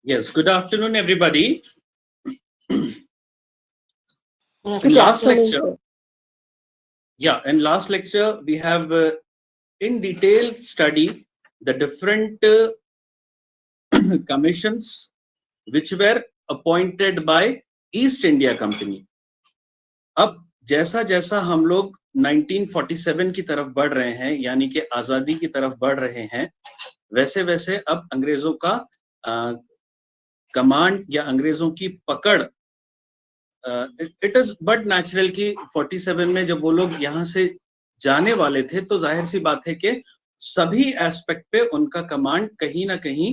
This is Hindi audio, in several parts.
Yes, good afternoon, everybody. Good last afternoon, lecture, sir. in last lecture, we have in detail study the different commissions which were appointed by East India Company. अब जैसा जैसा हम लोग 1947 की तरफ बढ़ रहे हैं, यानी कि आजादी की तरफ बढ़ रहे हैं, वैसे वैसे अब अंग्रेजों का कमांड या अंग्रेजों की पकड़ इट इज बट नेचुरल कि 47 में जब वो लोग यहाँ से जाने वाले थे तो जाहिर सी बात है कि सभी एस्पेक्ट पे उनका कमांड कहीं ना कहीं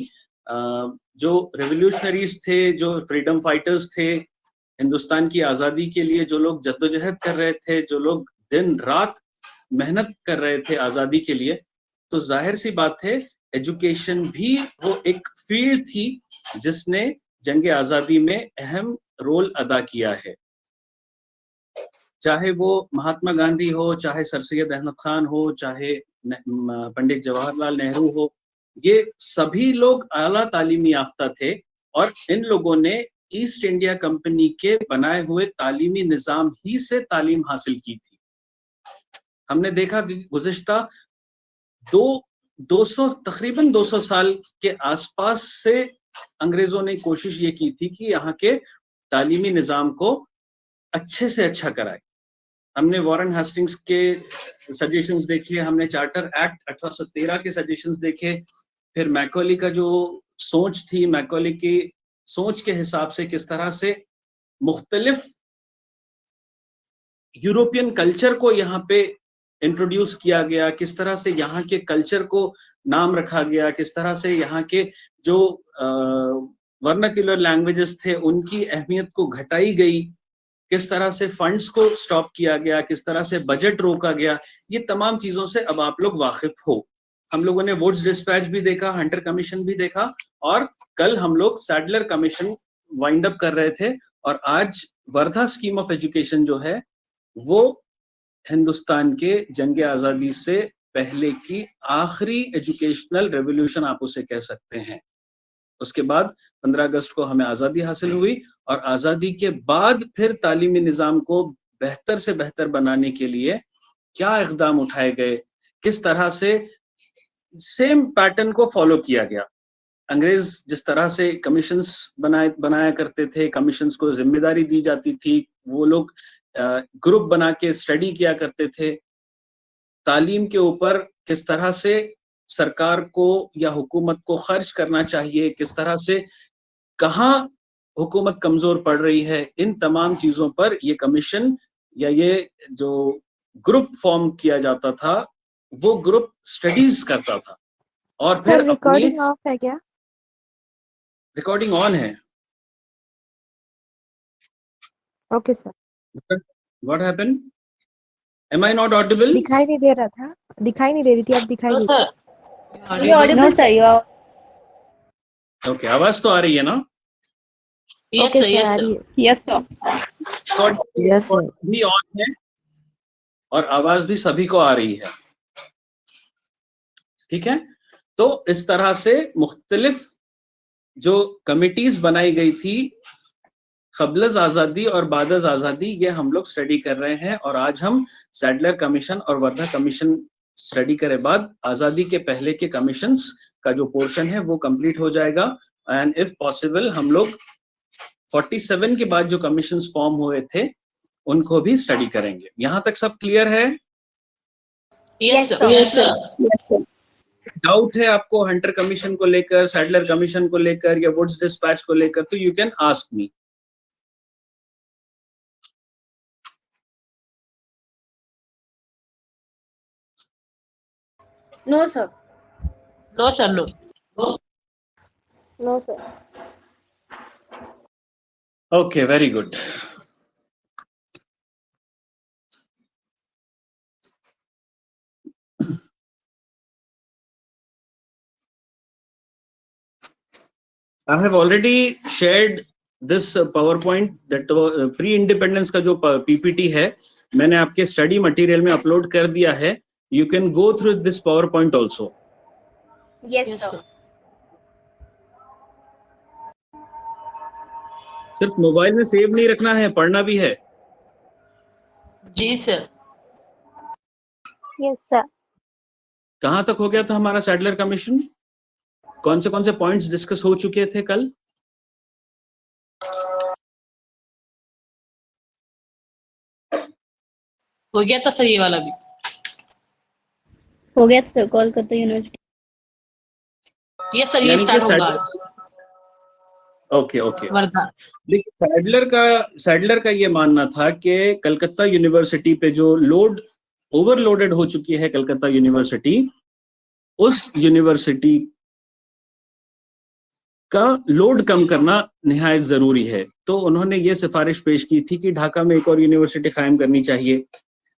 जो रेवोल्यूशनरीज थे, जो फ्रीडम फाइटर्स थे, हिंदुस्तान की आजादी के लिए जो लोग जद्दोजहद कर रहे थे, जो लोग दिन रात मेहनत कर रहे थे आजादी के लिए, तो जाहिर सी बात है एजुकेशन भी वो एक फील्ड थी जिसने जंग आजादी में अहम रोल अदा किया है। चाहे वो महात्मा गांधी हो, चाहे सर सैयद अहमद खान हो, चाहे पंडित जवाहरलाल नेहरू हो, ये सभी लोग आला तालीमी याफ्ता थे और इन लोगों ने ईस्ट इंडिया कंपनी के बनाए हुए तालीमी निजाम ही से तालीम हासिल की थी। हमने देखा कि गुज़िश्ता 200 साल के आसपास से अंग्रेजों ने कोशिश ये की थी कि यहाँ के तालीमी निजाम को अच्छे से अच्छा कराए। हमने वॉरेन हेस्टिंग्स के सजेशंस देखे, हमने चार्टर एक्ट 1813 के सजेशंस देखे, फिर मैकॉली का जो सोच थी, मैकॉली की सोच के हिसाब से किस तरह से मुख्तलिफ यूरोपियन कल्चर को यहाँ पे इंट्रोड्यूस किया गया, किस तरह से यहाँ के कल्चर को नाम रखा गया, किस तरह से यहाँ के जो वर्नाक्युलर लैंग्वेजेस थे उनकी अहमियत को घटाई गई, किस तरह से फंड्स को स्टॉप किया गया, किस तरह से बजट रोका गया, ये तमाम चीजों से अब आप लोग वाकिफ हो। हम लोगों ने वुड्स डिस्पैच भी देखा, हंटर कमीशन भी देखा और कल हम लोग सैडलर कमीशन वाइंड अप कर रहे थे और आज वर्धा स्कीम ऑफ एजुकेशन जो है वो हिंदुस्तान के जंग आजादी से पहले की आखिरी एजुकेशनल रेवोल्यूशन आप उसे कह सकते हैं। उसके बाद 15 अगस्त को हमें आजादी हासिल हुई और आजादी के बाद फिर तालीमी निजाम को बेहतर से बेहतर बनाने के लिए क्या इक़दाम उठाए गए, किस तरह से सेम पैटर्न को फॉलो किया गया। अंग्रेज जिस तरह से कमीशंस बनाया करते थे, कमीशंस को जिम्मेदारी दी जाती थी, वो लोग ग्रुप बना के स्टडी किया करते थे। तालीम के ऊपर किस तरह से सरकार को या हुकूमत को खर्च करना चाहिए, किस तरह से कहाँ हुकूमत कमजोर पड़ रही है, इन तमाम चीजों पर ये कमीशन या ये जो ग्रुप फॉर्म किया जाता था वो ग्रुप स्टडीज करता था। और फिर सर रिकॉर्डिंग ऑफ है क्या? रिकॉर्डिंग ऑन है। Okay sir. What happened? Am I not audible? दिखाई नहीं दे रहा था, दिखाई नहीं दे रही थी, अब दिखाई दे रही No, sir, you are. Okay, आवाज तो आ रही है ना? Yes, sir. Yes, sir. Yes, sir. Yes, sir. भी ऑन है और आवाज भी सभी को आ रही है। ठीक है, तो इस तरह से मुख्तलिफ जो कमिटीज बनाई गई थी क़ब्ल आजादी और बाद आजादी, ये हम लोग स्टडी कर रहे हैं और आज हम सैडलर कमीशन और वर्धा कमीशन स्टडी करे बाद आजादी के पहले के कमीशंस का जो पोर्शन है वो कंप्लीट हो जाएगा एंड इफ पॉसिबल हम लोग 47 के बाद जो कमीशंस फॉर्म हुए थे उनको भी स्टडी करेंगे। यहाँ तक सब क्लियर है? Yes, sir. Yes, sir. Yes, sir. Doubt है आपको हंटर कमीशन को लेकर, सैडलर कमीशन को लेकर या वुड्स डिस्पैच को लेकर, तो you can ask me. No, sir. No, sir, no. No, sir. Okay, very good. I have already shared this PowerPoint that pre-independence का जो PPT है मैंने आपके स्टडी मटेरियल में अपलोड कर दिया है। You can go through this PowerPoint also. Yes, Yes, sir. sir. सिर्फ मोबाइल में सेव नहीं रखना है, पढ़ना भी है। जी सर। Yes sir. कहाँ तक हो गया था हमारा सैडलर कमीशन? कौन से पॉइंट्स डिस्कस हो चुके थे कल? हो गया था सर, ये वाला भी हो गया सर, कोलकाता यूनिवर्सिटी। ये सर, ये यानी कि स्टार्ट होगा आज। ओके वर्धा। देखिए, सैडलर का ये मानना था कि कलकत्ता यूनिवर्सिटी पे जो ओवरलोडेड हो चुकी है कलकत्ता यूनिवर्सिटी, उस यूनिवर्सिटी का लोड कम करना निहायत जरूरी है। तो उन्होंने ये सिफारिश पेश की थी कि ढाका में एक और यूनिवर्सिटी कायम करनी चाहिए।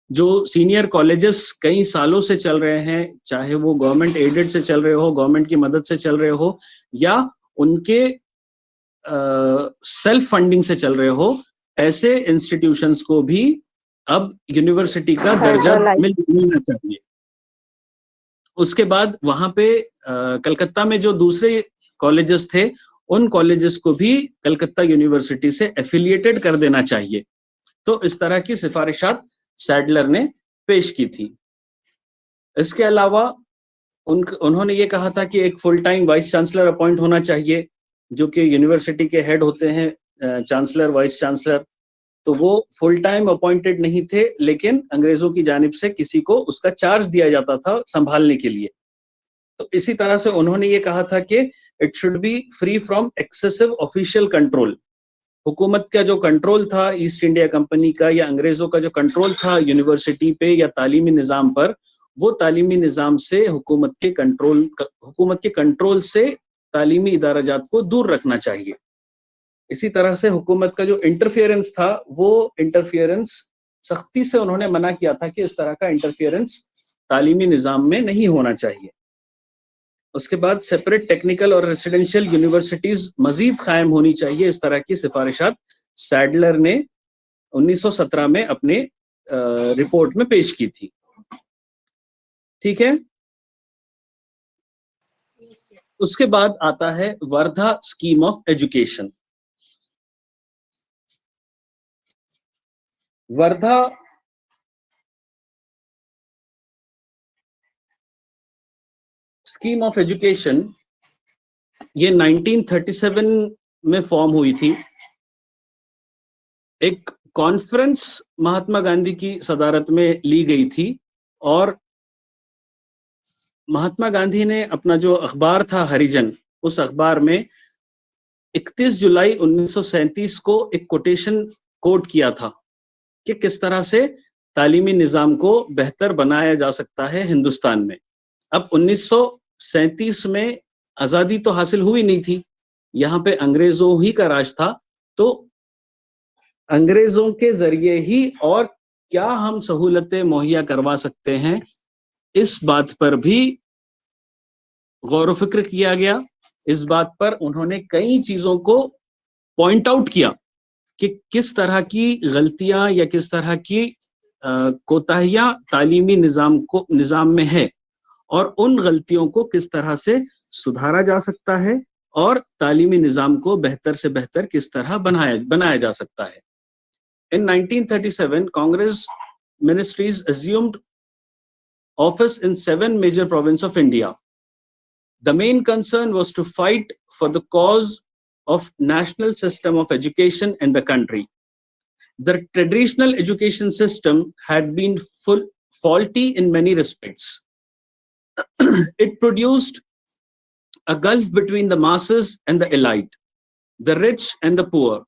जो सीनियर कॉलेजेस कई सालों से चल रहे हैं, चाहे वो गवर्नमेंट एडेड से चल रहे हो, गवर्नमेंट की मदद से चल रहे हो, या उनके सेल्फ फंडिंग से चल रहे हो, ऐसे इंस्टीट्यूशंस को भी अब यूनिवर्सिटी का दर्जा मिलना चाहिए। उसके बाद वहां पे कलकत्ता में जो दूसरे कॉलेजेस थे, उन कॉलेजेस को भी कलकत्ता यूनिवर्सिटी से एफिलिएटेड कर देना चाहिए। तो इस तरह की सिफारिशात सैडलर ने पेश की थी। इसके अलावा उन्होंने ये कहा था कि एक full time vice chancellor appoint होना चाहिए, जो कि यूनिवर्सिटी के हेड होते हैं, चांसलर, वाइस चांसलर। तो वो फुल टाइम अपॉइंटेड नहीं थे, लेकिन अंग्रेजों की जानिब से किसी को उसका चार्ज दिया जाता था संभालने के लिए। तो इसी तरह से उन्होंने ये कहा था कि it should B free from excessive official control. हुकूमत का जो कंट्रोल था ईस्ट इंडिया कंपनी का या अंग्रेजों का जो कंट्रोल था यूनिवर्सिटी पे या तालीमी निज़ाम पर, वो तालीमी निज़ाम से हुकूमत के कंट्रोल से तालीमी इदाराजात को दूर रखना चाहिए। इसी तरह से हुकूमत का जो इंटरफियरेंस था, वो इंटरफियरेंस सख्ती से उन्होंने मना किया था कि इस तरह का इंटरफियरेंस तालीमी निज़ाम में नहीं होना चाहिए। उसके बाद सेपरेट टेक्निकल और रेसिडेंशियल यूनिवर्सिटीज मजीद कायम होनी चाहिए। इस तरह की सिफारिशात सैडलर ने 1917 में अपने रिपोर्ट में पेश की थी। ठीक है, उसके बाद आता है Wardha scheme of education. Wardha scheme of education ये 1937 में फॉर्म हुई थी। एक कॉन्फ्रेंस महात्मा गांधी की सदारत में ली गई थी और महात्मा गांधी ने अपना जो अखबार था हरिजन, उस अखबार में 31 जुलाई 1937 को एक कोटेशन कोट किया था कि किस तरह से तालीमी निज़ाम को बेहतर बनाया जा सकता है हिंदुस्तान में। अब 1937 में आज़ादी तो हासिल हुई नहीं थी, यहाँ पे अंग्रेजों ही का राज था। तो अंग्रेजों के जरिए ही और क्या हम सहूलतें मुहैया करवा सकते हैं, इस बात पर भी गौर व फिक्र किया गया। इस बात पर उन्होंने कई चीजों को पॉइंट आउट किया कि किस तरह की गलतियां या किस तरह की कोताहियां तालीमी निज़ाम में है और उन गलतियों को किस तरह से सुधारा जा सकता है और तालीमी निज़ाम को बेहतर से बेहतर किस तरह बनाया जा सकता है। In 1937, Congress ministries assumed office in 7 major provinces of India. The main concern was to fight for the cause of national system of education in the country. The traditional education system had been faulty in many respects. It produced a gulf between the masses and the elite, the rich and the poor,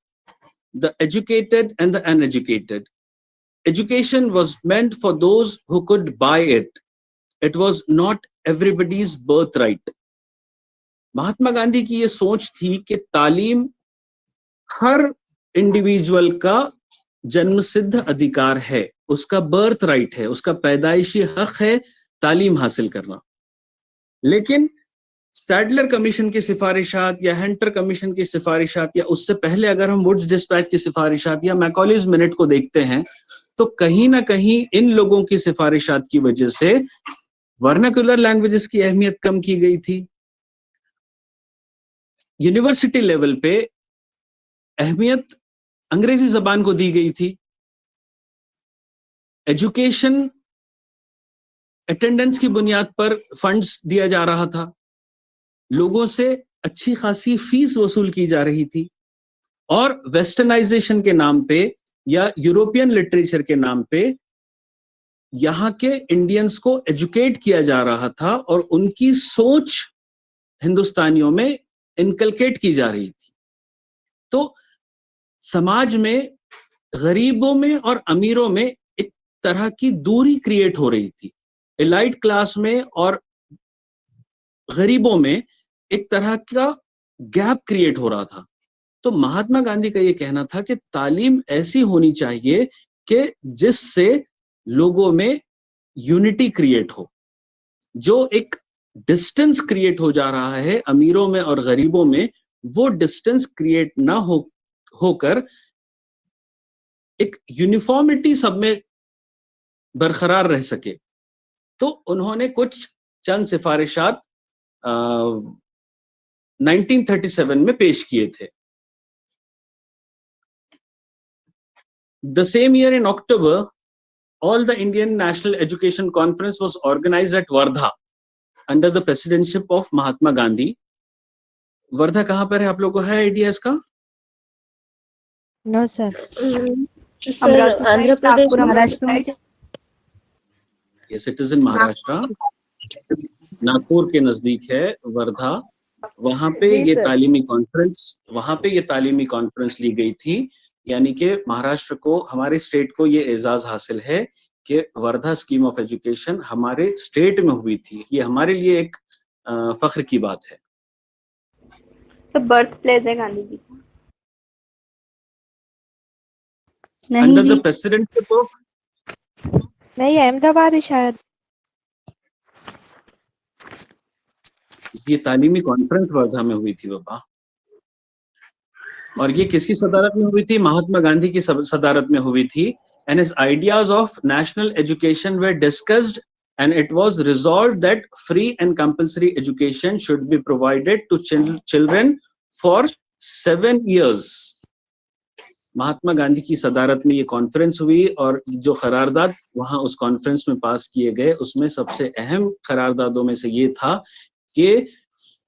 the educated and the uneducated. Education was meant for those who could buy it. It was not everybody's birthright. Mahatma Gandhi की ये सोच थी कि तालीम हर इंडिविजुअल का जन्मसिद्ध अधिकार है, उसका बर्थ राइट है, उसका पैदाइशी हक है तालीम हासिल करना। लेकिन सैडलर कमीशन की सिफारिशात या हंटर कमीशन की सिफारिशात या उससे पहले अगर हम वुड्स डिस्पैच की सिफारिशात या मैकॉलीज मिनट को देखते हैं, तो कहीं ना कहीं इन लोगों की सिफारिशात की वजह से वर्नाक्युलर लैंग्वेजेस की अहमियत कम की गई थी। यूनिवर्सिटी लेवल पे अहमियत अंग्रेजी जबान को दी गई थी। एजुकेशन अटेंडेंस की बुनियाद पर फंड्स दिया जा रहा था, लोगों से अच्छी खासी फीस वसूल की जा रही थी, और वेस्टर्नाइजेशन के नाम पे या यूरोपियन लिटरेचर के नाम पे यहाँ के इंडियंस को एजुकेट किया जा रहा था और उनकी सोच हिंदुस्तानियों में इनकलकेट की जा रही थी। तो समाज में गरीबों में और अमीरों में एक तरह की दूरी क्रिएट हो रही थी, एलाइट क्लास में और गरीबों में एक तरह का गैप क्रिएट हो रहा था। तो महात्मा गांधी का ये कहना था कि तालीम ऐसी होनी चाहिए कि जिससे लोगों में यूनिटी क्रिएट हो। जो एक डिस्टेंस क्रिएट हो जा रहा है अमीरों में और गरीबों में, वो डिस्टेंस क्रिएट ना होकर एक यूनिफॉर्मिटी सब में बरकरार रह सके। तो उन्होंने कुछ चंद सिफारिशात 1937 में पेश किए थे। The same year in October, all the Indian National Education Conference was organized at Wardha under the presidency of Mahatma Gandhi. Wardha कहाँ पर है, आप लोगों को है आइडिया इसका? No sir. Sir Andhra Pradesh, Maharashtra में। Yes, it is in Maharashtra. Nagpur के नजदीक है वर्धा। वहां पे ये तालीमी कॉन्फ्रेंस ली गई थी। यानी कि महाराष्ट्र को, हमारे स्टेट को ये एजाज हासिल है कि वर्धा स्कीम ऑफ एजुकेशन हमारे स्टेट में हुई थी। ये हमारे लिए एक फख्र की बात है। तो बर्थ प्लेस है गांधी जी का? अंडर द प्रेसिडेंटशिप ऑफ, नहीं, अहमदाबाद है शायद। ये तालीमी कॉन्फ्रेंस वर्धा में हुई थी बाबा। और ये किसकी सदारत में हुई थी? महात्मा गांधी की सदारत में हुई थी। And his ideas of national education were discussed, and it was resolved that free and compulsory education should be provided to children for 7 years. Mahatma Gandhi की सदारत में ये कॉन्फ्रेंस हुई और जो करारदाद वहां उस कॉन्फ्रेंस में पास किए गए, उसमें सबसे अहम करारदादों में से ये था कि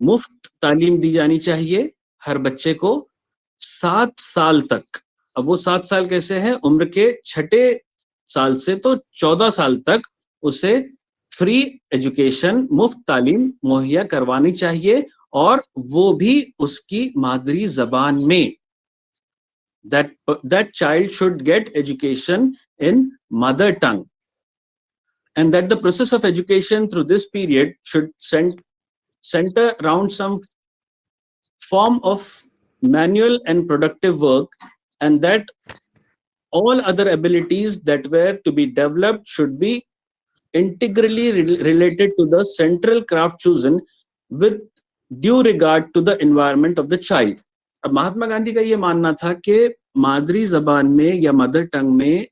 मुफ्त तालीम दी जानी चाहिए हर बच्चे को 7 साल तक। अब वो 7 साल कैसे है? उम्र के 6 साल से तो 14 साल तक उसे फ्री एजुकेशन, मुफ्त तालीम मुहैया करवानी चाहिए, और वो भी उसकी मादरी जबान में। that child should get education in mother tongue, and that the process of education through this period should center around some form of manual and productive work, and that all other abilities that were to be developed should be integrally related to the central craft chosen with due regard to the environment of the child. अब महात्मा गांधी का ये मानना था कि मादरी जबान में या मदर टंग में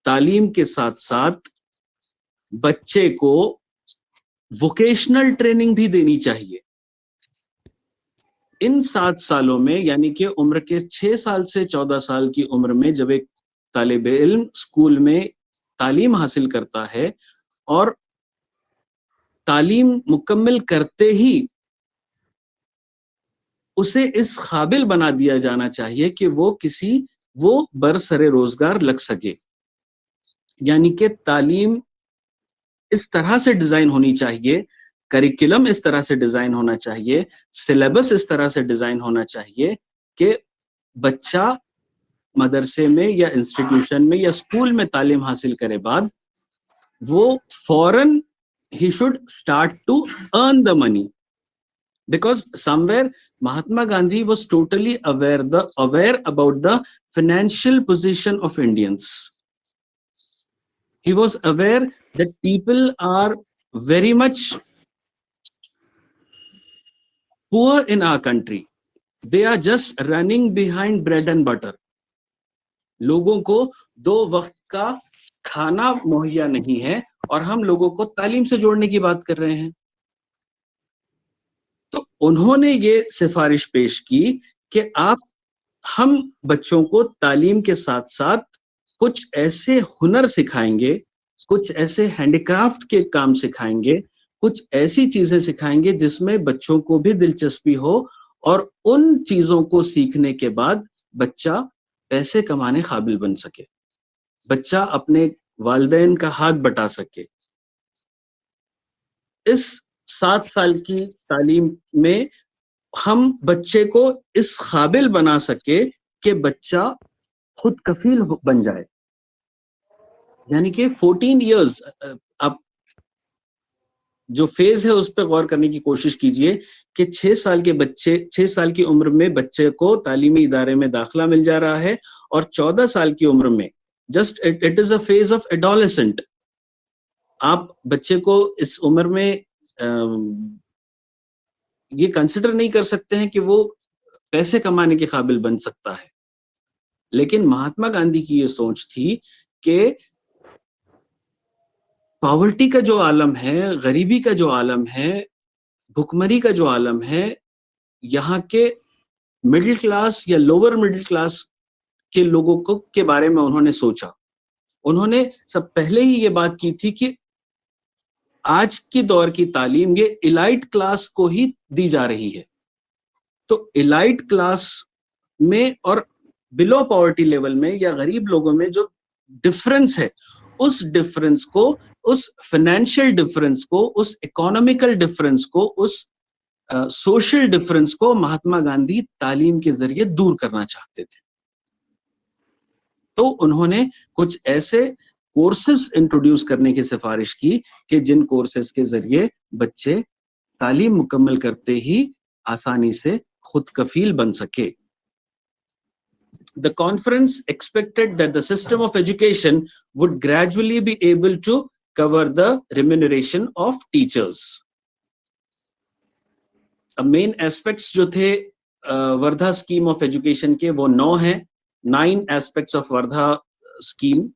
तालीम के साथ साथ बच्चे को वोकेशनल ट्रेनिंग भी देनी चाहिए। इन 7 सालों में, यानी कि उम्र के 6 साल से 14 साल की उम्र में जब एक तालिबे इल्म स्कूल में तालीम हासिल करता है और तालीम मुकम्मल करते ही उसे इस काबिल बना दिया जाना चाहिए कि वो बरसरे रोजगार लग सके। यानी कि तालीम इस तरह से डिजाइन होनी चाहिए, करिकुलम इस तरह से डिजाइन होना चाहिए, सिलेबस इस तरह से डिजाइन होना चाहिए कि बच्चा मदरसे में या इंस्टीट्यूशन में या स्कूल में तालीम हासिल करे बाद वो फौरन he should start to earn the money, because somewhere Mahatma Gandhi was totally aware about the financial position of Indians. He was aware that people are very much poor in our country. They are just running behind bread and butter. लोगों को 2 वक्त का खाना मुहैया नहीं है और हम लोगों को तालीम से जोड़ने की बात कर रहे हैं। तो उन्होंने ये सिफारिश पेश की कि आप हम बच्चों को तालीम के साथ साथ कुछ ऐसे हुनर सिखाएंगे, कुछ ऐसे हैंडीक्राफ्ट के काम सिखाएंगे, कुछ ऐसी चीजें सिखाएंगे जिसमें बच्चों को भी दिलचस्पी हो और उन चीजों को सीखने के बाद बच्चा पैसे कमाने काबिल बन सके, बच्चा अपने वालिदैन का हाथ बटा सके। इस 7 साल की तालीम में हम बच्चे को इस काबिल बना सके कि बच्चा खुद कफील बन जाए। यानी कि 14 इयर्स, आप जो फेज है उस पर गौर करने की कोशिश कीजिए कि 6 साल के बच्चे, 6 साल की उम्र में बच्चे को तालीमी इदारे में दाखिला मिल जा रहा है और 14 साल की उम्र में just it is a phase of adolescent. आप बच्चे को इस उम्र में ये कंसिडर नहीं कर सकते हैं कि वो पैसे कमाने के काबिल बन सकता है। लेकिन महात्मा गांधी की ये सोच थी कि पॉवर्टी का जो आलम है, गरीबी का जो आलम है, भुखमरी का जो आलम है, यहाँ के मिडिल क्लास या लोअर मिडिल क्लास के लोगों को के बारे में उन्होंने सोचा। उन्होंने सब पहले ही ये बात की थी कि आज की दौर की तालीम ये इलाइट क्लास को ही दी जा रही है, तो इलाइट क्लास में और बिलो पॉवर्टी लेवल में या गरीब लोगों में जो डिफरेंस है, उस डिफरेंस को, उस फाइनेंशियल डिफरेंस को, उस इकोनॉमिकल डिफरेंस को, उस सोशल डिफरेंस को महात्मा गांधी तालीम के जरिए दूर करना चाहते थे। तो उन्होंने कुछ ऐसे कोर्सेज इंट्रोड्यूस करने की सिफारिश की कि जिन कोर्सेज के जरिए बच्चे तालीम मुकम्मल करते ही आसानी से खुद कफील बन सके। The conference expected that the system of education would gradually be able to cover the remuneration of teachers. अब मेन एस्पेक्ट्स जो थे वर्धा स्कीम ऑफ एजुकेशन के वो 9 हैं, 9 एस्पेक्ट्स ऑफ वर्धा स्कीम।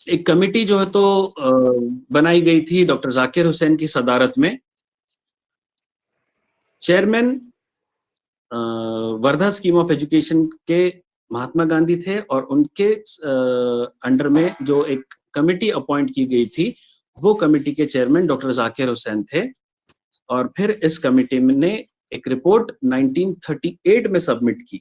एक कमिटी जो है तो बनाई गई थी डॉक्टर जाकिर हुसैन की सदारत में। Chairman Wardha scheme of education के महात्मा गांधी थे और उनके अंडर में जो एक कमिटी अपॉइंट की गई थी वो कमिटी के चेयरमैन डॉक्टर जाकिर हुसैन थे। और फिर इस कमिटी ने एक रिपोर्ट 1938 में सबमिट की।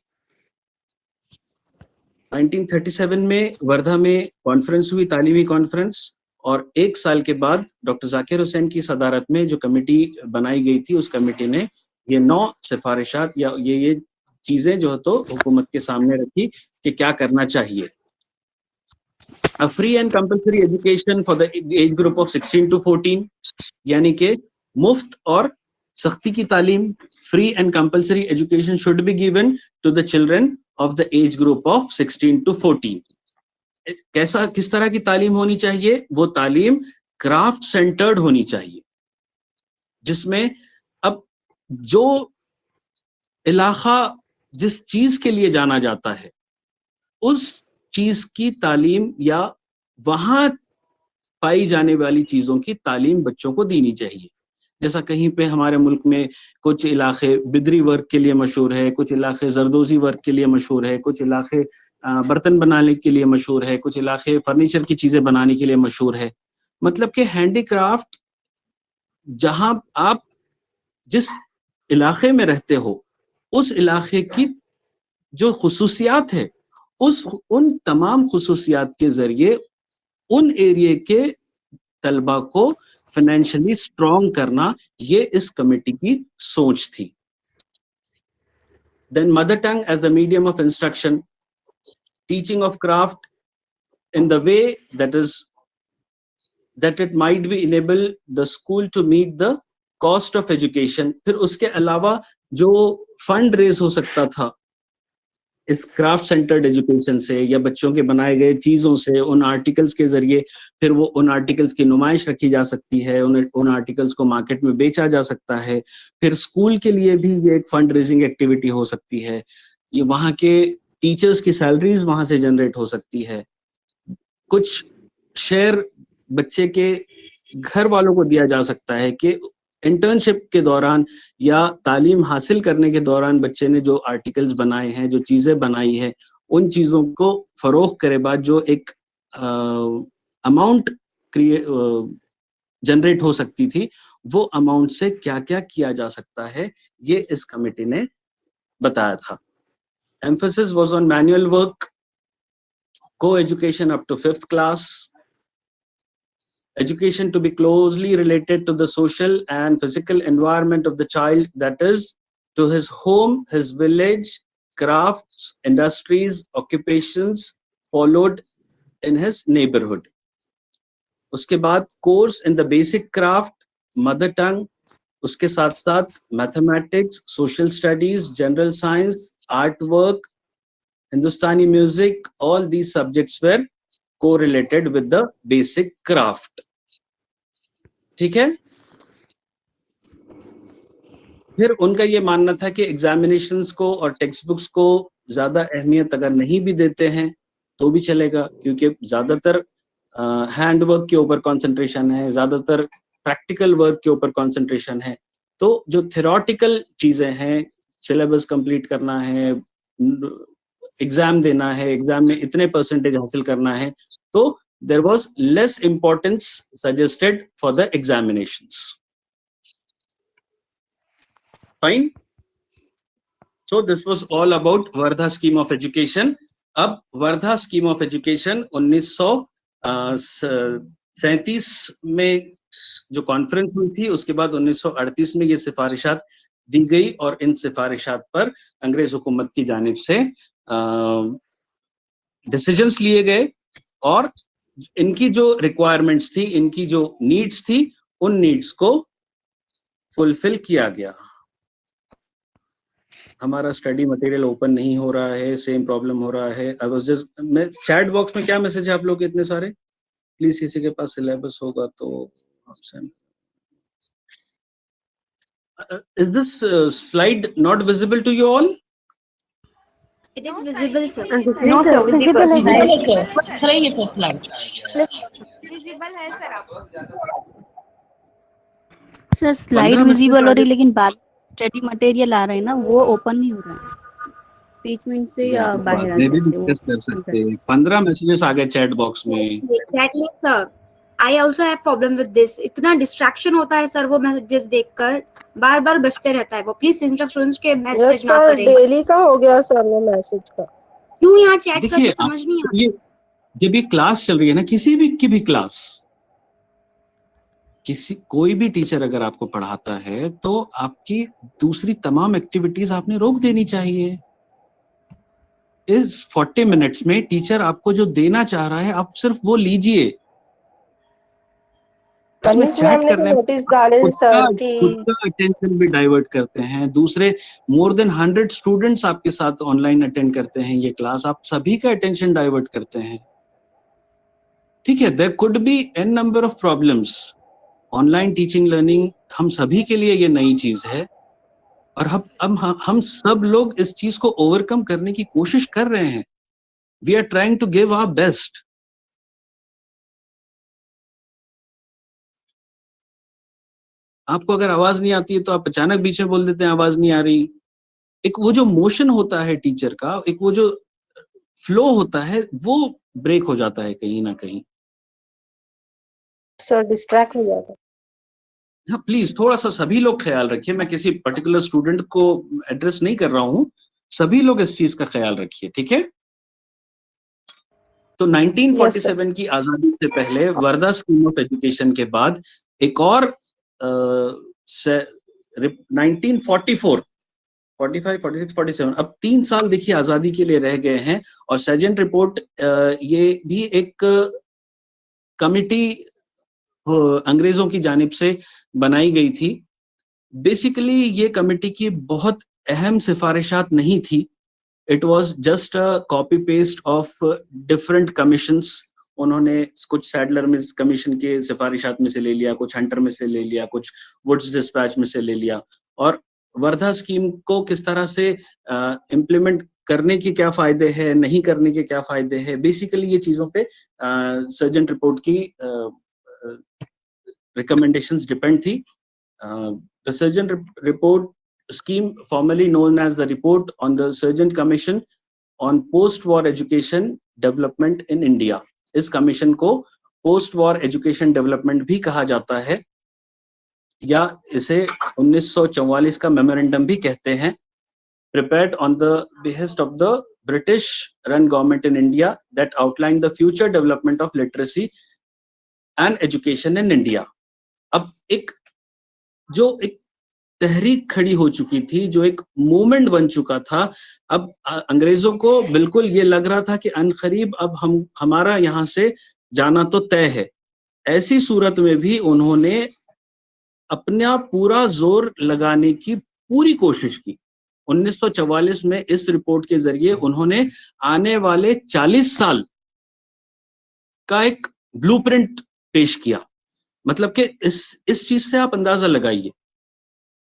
1937 में वर्धा में कॉन्फ्रेंस हुई, तालीमी कॉन्फ्रेंस, और 1 साल के बाद डॉक्टर जाकिर हुसैन की सदारत में जो कमिटी बनाई गई थी उस कमिटी ने ये 9 सिफारिशात या ये चीजें जो है तो हुकूमत के सामने रखी कि क्या करना चाहिए। A free and compulsory education for the age group of 16 to 14, यानी कि मुफ्त और सख्ती की तालीम, free and compulsory education should be given to the children of the age group of 16 to 14। कैसा, किस तरह की तालीम होनी चाहिए? वो तालीम क्राफ्ट सेंटर्ड होनी चाहिए, जिसमें अब जो इलाका जिस चीज के लिए जाना जाता है उस चीज की तालीम या वहां पाई जाने वाली चीजों की तालीम बच्चों को देनी चाहिए। जैसा कहीं पे हमारे मुल्क में कुछ इलाके बिदरी वर्क के लिए मशहूर है, कुछ इलाके जरदोजी वर्क के लिए मशहूर है, कुछ इलाके बर्तन बनाने के लिए मशहूर है, कुछ इलाके फर्नीचर की चीजें बनाने के लिए मशहूर है। मतलब कि हैंडीक्राफ्ट जहां आप जिस इलाके में रहते हो उस इलाके की जो खुसूसियात है उन तमाम खुसूसियात के जरिए उन एरिया के तलबा को फाइनेंशियली स्ट्रॉन्ग करना, ये इस कमेटी की सोच थी। Then mother tongue as the medium of instruction, teaching of craft in the way that it might be enable the school to meet the cost of education। फिर उसके अलावा जो फंड रेज हो सकता था इस क्राफ्ट सेंटर्ड एजुकेशन से या बच्चों के बनाए गए चीजों से, उन आर्टिकल्स के जरिए फिर वो उन आर्टिकल्स की नुमाइश रखी जा सकती है, उन आर्टिकल्स को मार्केट में बेचा जा सकता है। फिर स्कूल के लिए भी ये एक फंड रेजिंग एक्टिविटी हो सकती है, ये वहाँ के टीचर्स की सैलरीज वहां से जनरेट हो सकती है। कुछ शेयर बच्चे के घर वालों को दिया जा सकता है कि इंटर्नशिप के दौरान या तालीम हासिल करने के दौरान बच्चे ने जो आर्टिकल्स बनाए हैं, जो चीजें बनाई है, उन चीजों को फरोख्त करे बाद जो एक अमाउंट जनरेट हो सकती थी, वो अमाउंट से क्या क्या किया जा सकता है, ये इस कमेटी ने बताया था। Emphasis was on manual work, co-education up to 5th class, education to be closely related to the social and physical environment of the child, that is, to his home, his village, crafts, industries, occupations followed in his neighborhood. उसके बाद course in the basic craft, mother tongue, उसके साथ साथ mathematics, social studies, general science, art work, Hindustani music, all these subjects were correlated with the basic craft. ठीक है। फिर उनका ये मानना था कि एग्जामिनेशंस को और टेक्स्ट बुक्स को ज्यादा अहमियत अगर नहीं भी देते हैं तो भी चलेगा, क्योंकि ज्यादातर हैंड वर्क के ऊपर कंसंट्रेशन है, ज्यादातर प्रैक्टिकल वर्क के ऊपर कंसंट्रेशन है। तो जो थ्योरेटिकल चीजें हैं, सिलेबस कंप्लीट करना है, एग्जाम देना है, एग्जाम में इतने परसेंटेज हासिल करना है, तो there was less importance suggested for the examinations. Fine. So this was all about Wardha scheme of education. अब वर्धा स्कीम ऑफ एजुकेशन 1937 में जो कॉन्फ्रेंस हुई थी, उसके बाद 1938 में ये सिफारिशात दी गई और इन सिफारिशात पर अंग्रेज हुकूमत की जानिब से डिसीजंस लिए गए और इनकी जो रिक्वायरमेंट्स थी, इनकी जो नीड्स थी, उन नीड्स को फुलफिल किया गया। हमारा स्टडी मटेरियल ओपन नहीं हो रहा है, सेम प्रॉब्लम हो रहा है। आई वाज जस्ट, मैं चैट बॉक्स में क्या मैसेज है आप लोग के इतने सारे? प्लीज किसी के पास सिलेबस होगा तो is this slide not visible to you all? It is visible, sir. No, sir, visible है sir. Sir, sir, slide. Visible है सर आपको? सर स्लाइड विजिबल हो रही, लेकिन बाद स्टडी मटेरियल आ रहा है ना, वो ओपन नहीं हो रहा है। 30 मिनट से या बाहर आ भी डिस्कस कर सकते हैं। 15 मैसेजेस आ गए चैट बॉक्स में। Exactly, sir. I also have problem with this. इतना डिस्ट्रैक्शन होता है सर, वो मैसेजेस देखकर बार बार बजते रहता है वो। प्लीज इंस्ट्रक्ट स्टूडेंट्स के मैसेज ना करें। डेली का हो गया सर वो मैसेज का। क्यों यहाँ चैट करके समझ नहीं आता। ये जब ये क्लास चल रही है ना, किसी भी की भी क्लास, कोई भी टीचर अगर आपको पढ़ाता है तो आपकी दूसरी तमाम एक्टिविटीज आपने रोक देनी चाहिए। इस 40 मिनट्स में टीचर आपको जो देना चाह रहा है, आप सिर्फ वो लीजिए। इसमें चैट करने में खुद का अटेंशन भी डाइवर्ट करते हैं। दूसरे मोर देन 100 स्टूडेंट्स आपके साथ ऑनलाइन अटेंड करते हैं ये क्लास, आप सभी का अटेंशन डाइवर्ट करते हैं। ठीक है, there could be an number of problems. Online teaching learning हम सभी के लिए ये नई चीज है और हम सब लोग इस चीज को ओवरकम करने की कोशिश कर रहे हैं। We are trying to give our best. आपको अगर आवाज नहीं आती है तो आप अचानक बीच में बोल देते हैं आवाज नहीं आ रही। एक वो जो मोशन होता है टीचर का, एक वो जो फ्लो होता है, वो ब्रेक हो जाता है कहीं ना कहीं। सर डिस्ट्रैक्ट हो जाता है। हाँ प्लीज थोड़ा सा सभी लोग ख्याल रखिए। मैं किसी पर्टिकुलर स्टूडेंट को एड्रेस नहीं कर रहा हूँ, सभी लोग इस चीज का ख्याल रखिए। ठीक है। तो 1947 की आजादी से पहले वर्धा स्कीम ऑफ एजुकेशन के बाद एक और 1944, 45, 46, 47, अब 3 साल देखिए आजादी के लिए रह गए हैं। और सर्जेंट रिपोर्ट, ये भी एक कमिटी अंग्रेजों की जानिब से बनाई गई थी। बेसिकली ये कमिटी की बहुत अहम सिफारिशात नहीं थी। It was just a copy paste of different commissions. उन्होंने कुछ सैडलर में कमीशन के सिफारिशात में से ले लिया, कुछ हंटर में से ले लिया, कुछ वुड्स डिस्पैच में से ले लिया। और वर्धा स्कीम को किस तरह से इम्प्लीमेंट करने के क्या फायदे हैं, नहीं करने के क्या फायदे हैं, बेसिकली ये चीजों पे सर्जेंट रिपोर्ट की रिकमेंडेशंस डिपेंड थी। The Sargent report scheme, formerly known as the report on the Sargent Commission on post-war education development in India. इस कमीशन को पोस्ट वॉर एजुकेशन डेवलपमेंट भी कहा जाता है, या इसे 1944 का मेमोरेंडम भी कहते हैं. Prepared on the behest of the British run government in India that outlined the future development of literacy and education in India. अब एक तहरीक खड़ी हो चुकी थी, जो एक मूवमेंट बन चुका था, अब अंग्रेजों को बिल्कुल ये लग रहा था कि अनकरीब अब हमारा यहाँ से जाना तो तय है. ऐसी सूरत में भी उन्होंने अपना पूरा जोर लगाने की पूरी कोशिश की. 1944 में इस रिपोर्ट के जरिए उन्होंने आने वाले 40 साल का एक ब्लूप्रिंट पेश किया. मतलब कि इस चीज से आप अंदाजा लगाइए,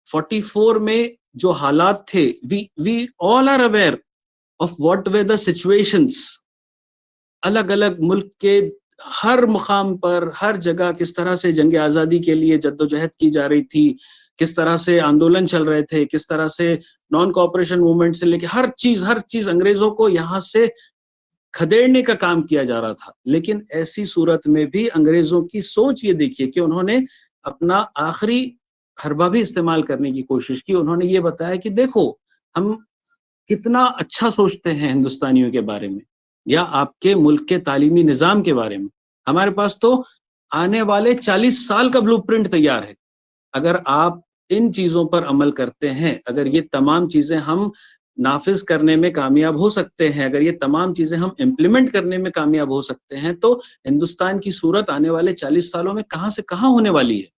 44 में जो हालात थे, we all are aware of what were the situations. अलग अलग मुल्क के हर मुकाम पर, हर जगह किस तरह से जंग आजादी के लिए जद्दोजहद की जा रही थी, किस तरह से आंदोलन चल रहे थे, किस तरह से नॉन कोऑपरेशन मूवमेंट से लेके हर चीज अंग्रेजों को यहाँ से खदेड़ने का काम किया जा रहा था. लेकिन ऐसी सूरत में भी अंग्रेजों की सोच ये देखिए कि उन्होंने अपना आखिरी हरबा भी इस्तेमाल करने की कोशिश की. उन्होंने ये बताया कि देखो हम कितना अच्छा सोचते हैं हिंदुस्तानियों के बारे में या आपके मुल्क के तालीमी निजाम के बारे में. हमारे पास तो आने वाले 40 साल का ब्लूप्रिंट तैयार है. अगर आप इन चीजों पर अमल करते हैं, अगर ये तमाम चीजें हम नाफिज करने में कामयाब हो सकते हैं, अगर ये तमाम चीजें हम इम्प्लीमेंट करने में कामयाब हो सकते हैं, तो हिंदुस्तान की सूरत आने वाले 40 सालों में कहां से कहां होने वाली है.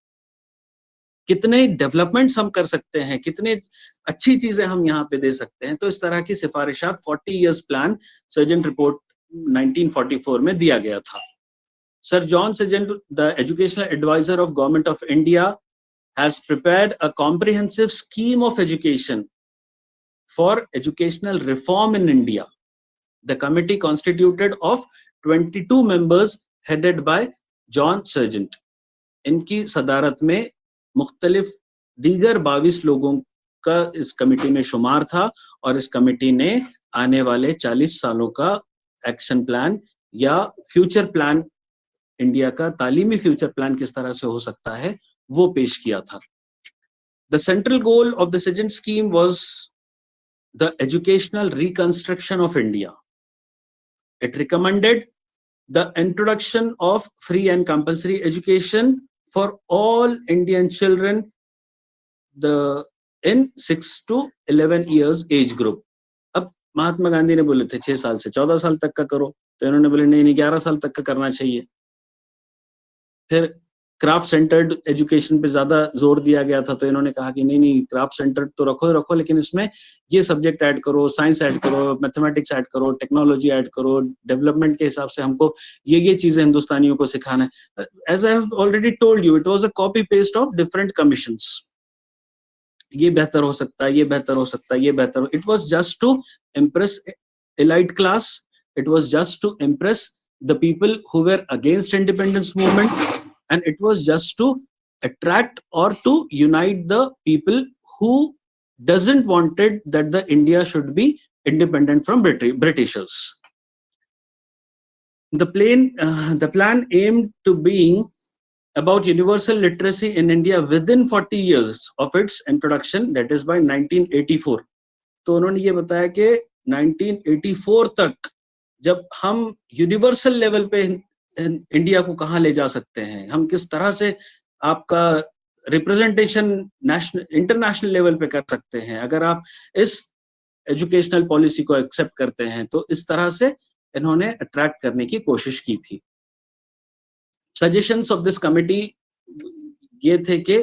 कितने डेवलपमेंट्स हम कर सकते हैं, कितने अच्छी चीजें हम यहाँ पे दे सकते हैं. तो इस तरह की सिफारिशात 40 इयर्स प्लान सर्जेंट रिपोर्ट 1944 में दिया गया था. Sir John Sargent, the educational adviser of government of India, has prepared a comprehensive scheme of education for educational reform in India. The committee constituted of 22 members headed by John Sargent. इनकी सदारत में मुख्तलिफ दीगर 22 लोगों का इस कमेटी में शुमार था और इस कमेटी ने आने वाले 40 सालों का एक्शन प्लान या फ्यूचर प्लान, इंडिया का तालीमी फ्यूचर प्लान किस तरह से हो सकता है, वो पेश किया था. The central goal of the Sargent scheme was the educational reconstruction of India. It recommended the introduction of free and compulsory education for all Indian children in 6 to 11 years age group. अब महात्मा गांधी ने बोले थे 6 साल से 14 साल तक का करो, तो इन्होंने बोले नहीं 11 साल तक का करना चाहिए. फिर क्राफ्ट सेंटर्ड एजुकेशन पे ज्यादा जोर दिया गया था, तो इन्होंने कहा कि नहीं क्राफ्ट सेंटर्ड तो रखो लेकिन इसमें ये सब्जेक्ट ऐड करो, साइंस ऐड करो, मैथमेटिक्स ऐड करो, टेक्नोलॉजी ऐड करो, डेवलपमेंट के हिसाब से हमको ये चीजें हिंदुस्तानियों को सिखाना है. As I have already told you, it was a copy paste of different commissions. ये बेहतर हो सकता है, ये बेहतर हो सकता है, ये बेहतर. It was just to impress elite class, it was just to impress the people who were against independence movement, and it was just to attract or to unite the people who doesn't wanted that the India should be independent from Britishers. The plan aimed to being about universal literacy in India within 40 years of its introduction, that is by 1984. तो उन्होंने ये बताया कि 1984 तक जब हम यूनिवर्सल लेवल पे इंडिया को कहाँ ले जा सकते हैं, हम किस तरह से आपका रिप्रेजेंटेशन नेशनल इंटरनेशनल लेवल पे कर सकते हैं, अगर आप इस एजुकेशनल पॉलिसी को एक्सेप्ट करते हैं, तो इस तरह से इन्होंने अट्रैक्ट करने की कोशिश की थी. सजेशंस ऑफ दिस कमिटी ये थे कि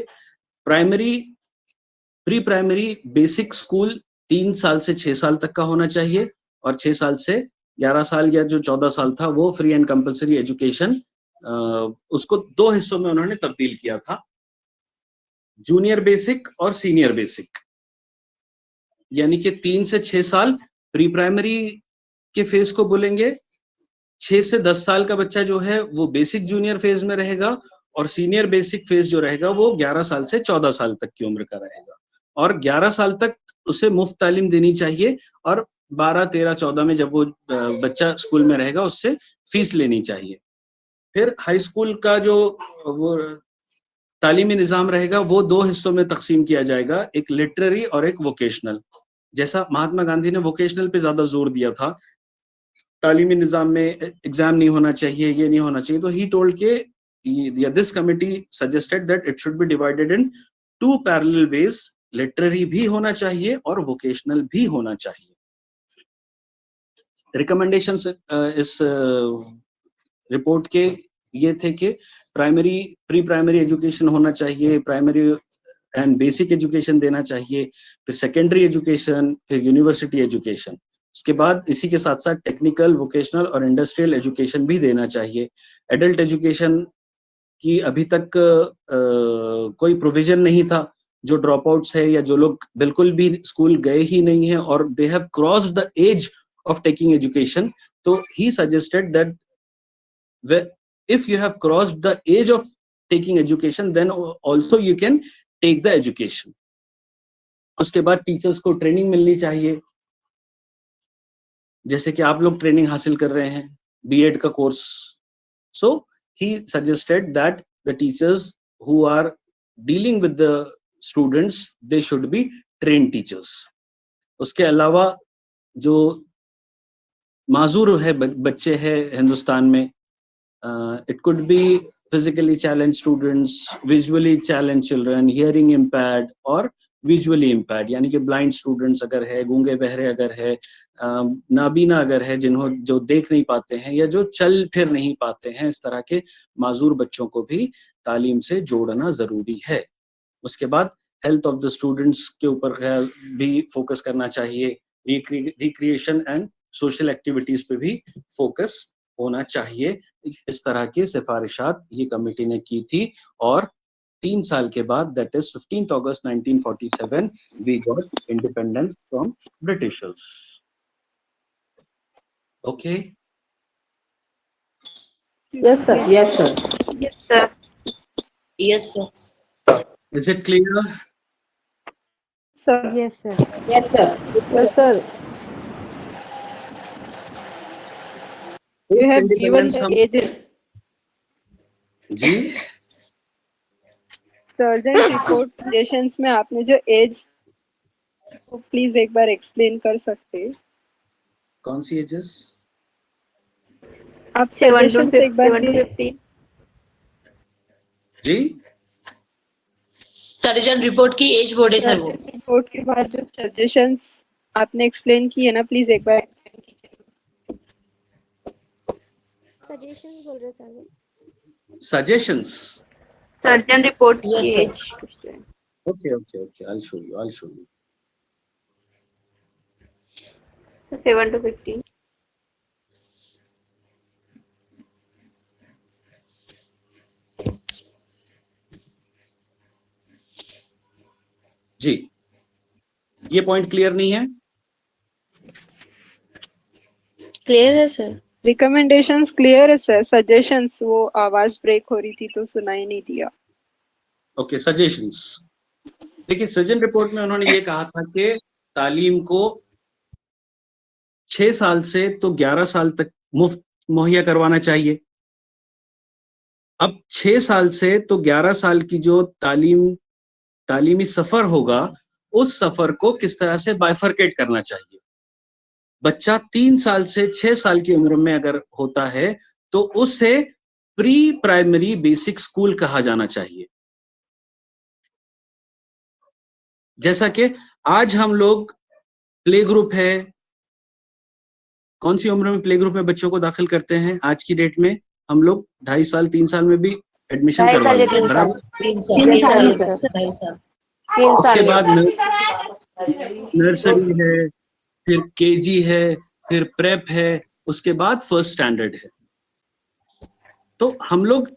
प्री प्राइमरी बेसिक स्कूल 3 साल से 6 साल तक का होना चाहिए और 6 साल से 11 साल या जो 14 साल था वो फ्री एंड कंपलसरी एजुकेशन, उसको 2 हिस्सों में उन्होंने तब्दील किया था, जूनियर बेसिक और सीनियर बेसिक. यानी कि 3 से 6 साल प्री प्राइमरी के फेज को बोलेंगे, 6 से 10 साल का बच्चा जो है वो बेसिक जूनियर फेज में रहेगा और सीनियर बेसिक फेज जो रहेगा वो 11 साल से 14 साल तक की उम्र का रहेगा, और 11 साल तक उसे मुफ्त तालीम देनी चाहिए, और 12, 13, 14 में जब वो बच्चा स्कूल में रहेगा उससे फीस लेनी चाहिए। फिर हाई स्कूल का जो वो तालीमी निज़ाम रहेगा वो 2 हिस्सों में तकसीम किया जाएगा, एक लिटरेरी और एक वोकेशनल। जैसा महात्मा गांधी ने वोकेशनल पे ज्यादा जोर दिया था, तालीमी निज़ाम में एग्जाम नहीं होना चाहिए, ये नहीं होना चाहिए, तो ही टोल्ड के this committee suggested that it should be divided in 2 parallel ways, literary भी होना चाहिए और वोकेशनल भी होना चाहिए। रिकमेंडेशंस इस रिपोर्ट के ये थे कि प्री प्राइमरी एजुकेशन होना चाहिए, प्राइमरी एंड बेसिक एजुकेशन देना चाहिए, फिर सेकेंडरी एजुकेशन, फिर यूनिवर्सिटी एजुकेशन। उसके बाद इसी के साथ साथ टेक्निकल, वोकेशनल और इंडस्ट्रियल एजुकेशन भी देना चाहिए। एडल्ट एजुकेशन की अभी तक कोई प्रोविजन नहीं था। जो ड्रॉप आउट्स है या जो लोग बिल्कुल भी स्कूल गए ही नहीं है और they have crossed the age of taking education, तो he suggested that if you have crossed the age of taking education, then also you can take the education. उसके बाद टीचर्स को ट्रेनिंग मिलनी चाहिए, जैसे कि आप लोग ट्रेनिंग हासिल कर रहे हैं, बीएड का course. So he suggested that the teachers who are dealing with the students, they should be trained teachers. उसके अलावा जो माजूर है बच्चे हैं हिंदुस्तान में, it could be physically challenged students, visually challenged children, hearing impaired और visually impaired, यानी कि blind students अगर है, गूंगे बहरे अगर है, नाबीना अगर है, जो देख नहीं पाते हैं या जो चल फिर नहीं पाते हैं, इस तरह के माजूर बच्चों को भी तालीम से जोड़ना जरूरी है। उसके बाद हेल्थ ऑफ द स्टूडेंट्स के ऊपर भी फोकस करना चाहिए, रिक्रिएशन एंड सोशल एक्टिविटीज पे भी फोकस होना चाहिए। इस तरह की सिफारिशात ये कमेटी ने की थी, और 3 साल के बाद, that is 15 August 1947, we got independence from Britishers. Okay, Yes, sir. Yes, sir. Yes, sir. Yes, sir. Is it clear? Sir. Yes, sir. Yes, sir. Yes, sir. You have given the ages. जी, सर्जन रिपोर्ट सजेशंस में आपने जो एज को प्लीज एक बार एक्सप्लेन कर सकते हैं? कौन सी एजेस? आप 7 to सजेशंस एक बार 15. जी, सर्जन रिपोर्ट की एज बोर्ड है सर वो। रिपोर्ट के बाद जो सजेशंस आपने एक्सप्लेन किए ना, प्लीज एक बार Suggestions बोल रहे sir. Suggestions. Surgeon report Yes, की sir. age. Okay, okay, okay. I'll show you. 7 to 15. जी, ये पॉइंट क्लियर नहीं है? क्लियर है सर। रिकमेंडेशंस क्लियर है सर, सजेशंस वो आवाज ब्रेक हो रही थी तो सुनाई नहीं दिया। Okay, suggestions. देखिए, सर्जन रिपोर्ट में उन्होंने ये कहा था कि तालीम को 6 साल से तो 11 साल तक मुफ्त मुहैया करवाना चाहिए। अब 6 साल से तो 11 साल की जो तालीमी सफर होगा, उस सफर को किस तरह से बाइफरकेट करना चाहिए। बच्चा 3 साल से 6 साल की उम्र में अगर होता है तो उसे प्री प्राइमरी बेसिक स्कूल कहा जाना चाहिए। जैसा कि आज हम लोग प्ले ग्रुप है, कौन सी उम्र में प्ले ग्रुप में बच्चों को दाखिल करते हैं? आज की डेट में हम लोग 2.5 साल 3 साल में भी एडमिशन करवा लेते हैं, बराबर? 3 साल। उसके बाद नर्सरी है, फिर केजी है, फिर प्रेप है, उसके बाद फर्स्ट स्टैंडर्ड है। तो हम लोग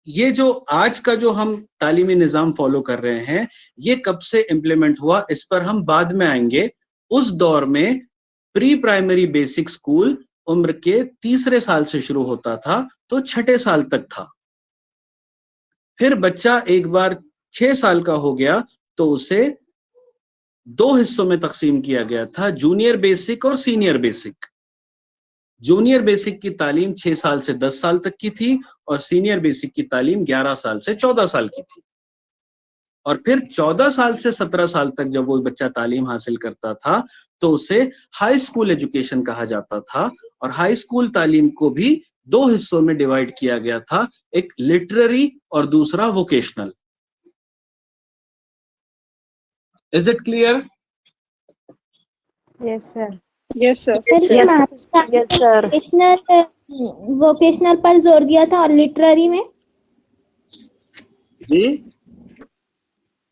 ये जो आज का जो हम तालीमी निज़ाम फॉलो कर रहे हैं, ये कब से इम्प्लीमेंट हुआ, इस पर हम बाद में आएंगे। उस दौर में प्री प्राइमरी बेसिक स्कूल उम्र के 3रे साल से शुरू होता था तो 6ठे साल तक था। फिर बच्चा एक बार 6 साल का हो गया तो उसे 2 हिस्सों में तकसीम किया गया था, जूनियर बेसिक और सीनियर बेसिक। जूनियर बेसिक की तालीम 6 साल से 10 साल तक की थी और सीनियर बेसिक की तालीम 11 साल से 14 साल की थी। और फिर 14 साल से 17 साल तक जब वो बच्चा तालीम हासिल करता था तो उसे हाई स्कूल एजुकेशन कहा जाता था। और हाई स्कूल तालीम को भी 2 हिस्सों में डिवाइड किया गया था, एक लिटरेरी और दूसरा vocational. Is it clear? Yes sir. Yes, sir. Yes sir. Vocational पर जोर दिया था और लिटरेरी में जी,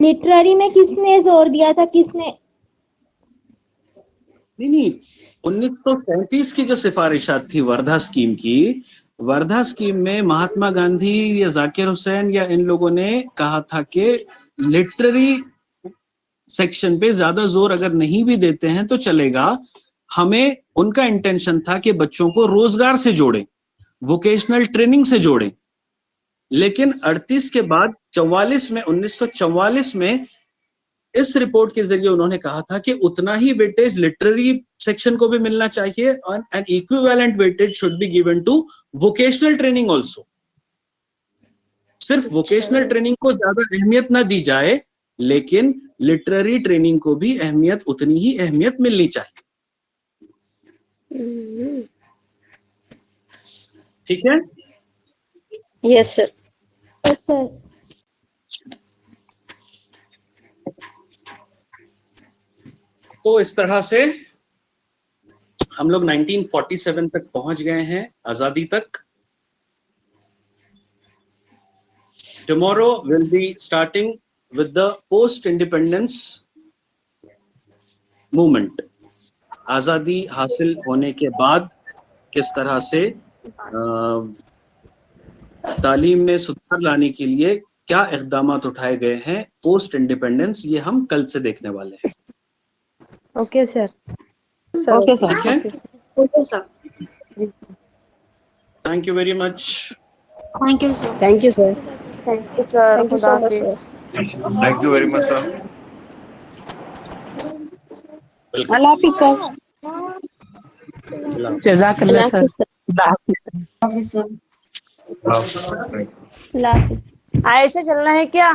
किसने जोर दिया था, किसने? नहीं, 1937 की जो सिफारिशात थी वर्धा स्कीम की, वर्धा स्कीम में महात्मा गांधी या जाकिर हुसैन या इन लोगों ने कहा था कि लिटरेरी सेक्शन पे ज्यादा जोर अगर नहीं भी देते हैं तो चलेगा। हमें उनका इंटेंशन था कि बच्चों को रोजगार से जोड़ें, वोकेशनल ट्रेनिंग से जोड़ें। लेकिन 38 के बाद 1944 में इस रिपोर्ट के जरिए उन्होंने कहा था कि उतना ही वेटेज लिटरेरी सेक्शन को भी मिलना चाहिए और an equivalent weightage should be given to vocational training also. सिर्फ वोकेशनल ट्रेनिंग को ज्यादा अहमियत ना दी जाए, लेकिन लिटरेरी ट्रेनिंग को भी उतनी ही अहमियत मिलनी चाहिए। ठीक है? Yes sir. तो इस तरह से हम लोग 1947 तक पहुंच गए हैं, आजादी तक। Tomorrow will be starting with the post independence movement. आजादी हासिल होने के बाद किस तरह से तालीम में सुधार लाने के लिए क्या इक़दाम उठाए गए हैं पोस्ट इंडिपेंडेंस, ये हम कल से देखने वाले हैं। Okay sir. Okay sir. ठीक है? Okay sir. Thank you very much. Thank you sir. Thank you sir. Thank you sir. Thank you so much, sir. Thank you very much, sir. अल्लाह हाफिज़ सर। जज़ाकल्लाह सर। Thank you. आयशा चलना है क्या?